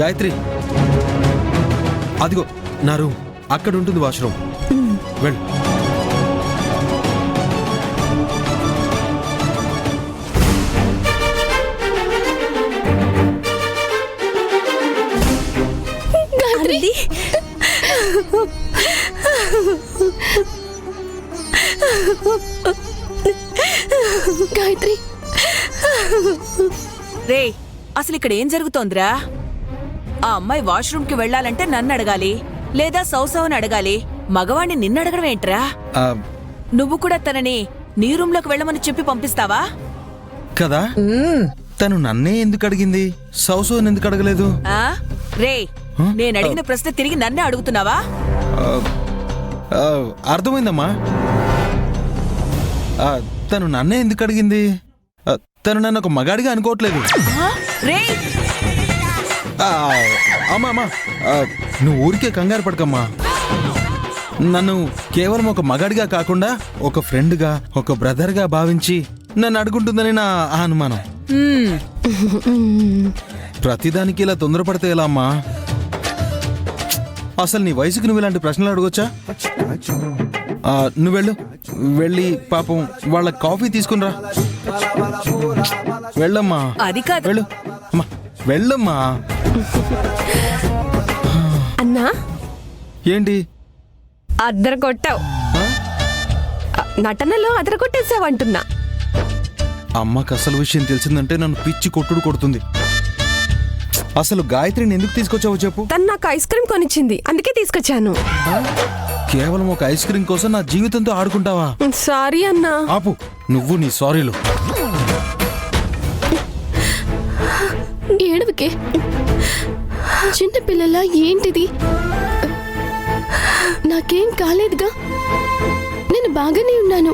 గాయత్రి, అదిగో నా రూమ్, అక్కడ ఉంటుంది వాష్రూమ్. వెళ్ళు. గాయత్రి, రే, అసలు ఇక్కడ ఏం జరుగుతోందిరా? ఆ అమ్మాయి వాష్రూమ్ కి వెళ్లాలంటే నన్ను అడగాలి, లేదా సౌసవని అడగాలి. మగవాణ్ణి నిన్నడగడం ఏంట్రా? నువ్వు కూడా తనని నీ రూమ్ లోకి వెళ్ళమని చెప్పి పంపిస్తావా? కదా, తను నన్నే ఎందుకు అడిగింది, సౌసోని ఎందుకు అడగలేదు? రే, నేను అడిగిన ప్రశ్న తిరిగి నన్నే అడుగుతున్నావా? అర్థమైందమ్మా. తను నన్నే ఎందుకు అడిగింది? తను నన్ను ఒక మగాడిగా అనుకోవట్లేదు. అమ్మా అమ్మా, నువ్వు ఊరికే కంగారు పడకమ్మా. నన్ను కేవలం ఒక మగాడిగా కాకుండా ఒక ఫ్రెండ్గా, ఒక బ్రదర్గా భావించి నన్ను అడుగుంటుందని నా అనుమానం. ప్రతిదానికి ఇలా తొందరపడితే ఎలా అమ్మా? అసలు నీ వయసుకు నువ్వు ఇలాంటి ప్రశ్నలు అడగొచ్చా? నువ్వు వెళ్ళి పాపం వాళ్ళ కాఫీ తీసుకునిరా. వెళ్ళమ్మా. అది కాదు. వెళ్ళు అమ్మా, వెళ్ళమ్మా. అన్నా, ఏంటి అద్దరు కొట్టావు, నటనలో అద్దరు కొట్టేసావంటున్నా. అమ్మకి అసలు విషయం తెలిసిందంటే నన్ను పిచ్చి కొట్టుడు కొడుతుంది. అసలు గాయత్రిని ఎందుకు తీసుకొచ్చావో చెప్పు. తను నాకు ఐస్ క్రీమ్ కొనిచ్చింది, అందుకే తీసుకొచ్చాను. కేవలం ఒక ఐస్ క్రీమ్ కోసం నా జీవితంతో ఆడుకుంటావా? సారీ అన్నా. ఆపు నువ్వు నీ సారీలు. ఏడవకే, చిన్నపిల్లలా ఏంటిది? నాకేం కాలేదుగా, నేను బాగానే ఉన్నాను.